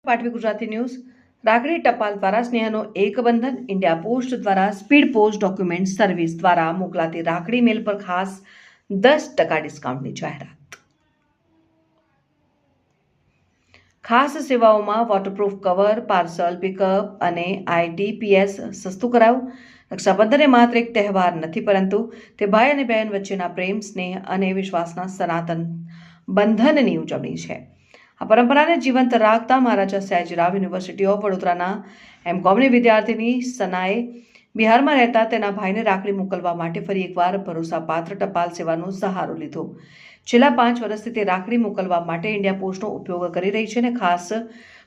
પાટવી Gujarati news રાખડી ટપાલ દ્વારા સ્નેહનો એક બંધન ઇન્ડિયા પોસ્ટ દ્વારા સ્પીડ પોસ્ટ ડોક્યુમેન્ટ સર્વિસ દ્વારા મોકલાતી રાખડી મેલ પર ખાસ 10% ડિસ્કાઉન્ટની જાહેરાત। ખાસ સેવાઓમાં વોટરપ્રૂફ કવર, પાર્સલ પિકઅપ અને ITPS સસ્તું કરાયું। રક્ષાબંધન એ માત્ર એક તહેવાર નથી, પરંતુ તે ભાઈ અને બહેન વચ્ચેના પ્રેમ, સ્નેહ અને વિશ્વાસના સનાતન બંધનની ઉજવણી છે। આ પરંપરાને જીવંત રાખતા મહારાજા સયાજીરાવ યુનિવર્સિટી ઓફ વડોદરાના MCOMની વિદ્યાર્થીની સનાએ બિહારમાં રહેતા તેના ભાઈને રાખડી મોકલવા માટે ફરી એકવાર ભરોસાપાત્ર ટપાલ સેવાનો સહારો લીધો। છેલ્લા 5 વર્ષથી તે રાખડી મોકલવા માટે ઇન્ડિયા પોસ્ટનો ઉપયોગ કરી રહી છે અને ખાસ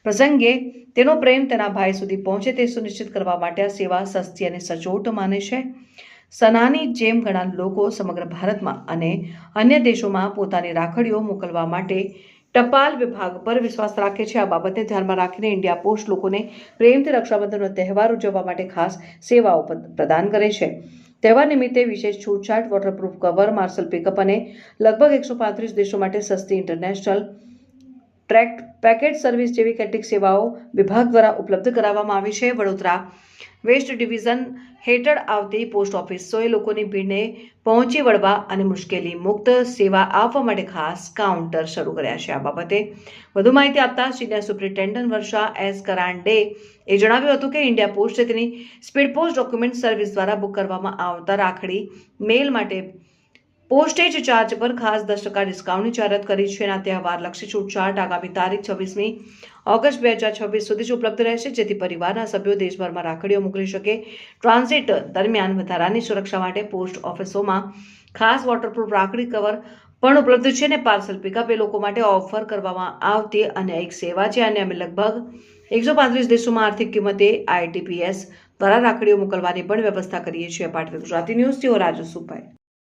પ્રસંગે તેનો પ્રેમ તેના ભાઈ સુધી પહોંચે તે સુનિશ્ચિત કરવા માટે આ સેવા સસ્તી અને સચોટ માને છે। સનાની જેમ ઘણા લોકો સમગ્ર ભારતમાં અને અન્ય દેશોમાં પોતાની રાખડીઓ મોકલવા માટે ટપાલ વિભાગ પર વિશ્વાસ રાખે છે। આ બાબતને ધ્યાનમાં રાખીને ઇન્ડિયા પોસ્ટ લોકોને પ્રેમથી રક્ષાબંધનનો તહેવાર ઉજવવા માટે ખાસ સેવાઓ પ્રદાન કરે છે। તહેવાર નિમિત્તે વિશેષ છૂટછાટ, વોટરપ્રૂફ કવર, પાર્સલ પિકઅપ અને લગભગ 135 દેશો માટે સસ્તી ઇન્ટરનેશનલ ટ્રેક્ડ પેકેજ સર્વિસ જેવી કેટલીક સેવાઓ વિભાગ દ્વારા ઉપલબ્ધ કરાવવામાં આવી છે। વડોદરા વેસ્ટ ડિવિઝન હેઠળ આવતી પોસ્ટ ઓફિસોએ લોકોની ભીડને પહોંચી વળવા અને મુશ્કેલી મુક્ત સેવા આપવા માટે ખાસ કાઉન્ટર શરૂ કર્યા છે। આ બાબતે વધુ માહિતી આપતા સિનિયર સુપ્રિન્ટેન્ડન્ટ વર્ષા S. કરાંડે એ જણાવ્યું હતું કે ઇન્ડિયા પોસ્ટે તેની સ્પીડ પોસ્ટ ડોક્યુમેન્ટ સર્વિસ દ્વારા બુક કરવામાં આવતા રાખડી મેલ માટે પોસ્ટેજ ચાર્જ પર ખાસ 10% ડિસ્કાઉન્ટની જાહેરાત કરી છે। આ તહેવારલક્ષી છૂટછાટ આગામી તારીખ 26મી ઓગસ્ટ 2026 સુધી જ ઉપલબ્ધ રહેશે, જેથી પરિવારના સભ્યો દેશભરમાં રાખડીઓ મોકલી શકે। ટ્રાન્ઝિટ દરમિયાન વધારાની સુરક્ષા માટે પોસ્ટ ઓફિસોમાં ખાસ વોટરપ્રૂફ રાખડી કવર પણ ઉપલબ્ધ છે અને પાર્સલ પિકઅપ એ લોકો માટે ઓફર કરવામાં આવતી અન્ય એક સેવા છે। અને અમે લગભગ 135 દેશોમાં આર્થિક કિંમતે ITPS દ્વારા રાખડીઓ મોકલવાની પણ વ્યવસ્થા કરીએ છીએ। પાટવી ગુજરાતી ન્યૂઝ થી રાજુ સુભાઈ।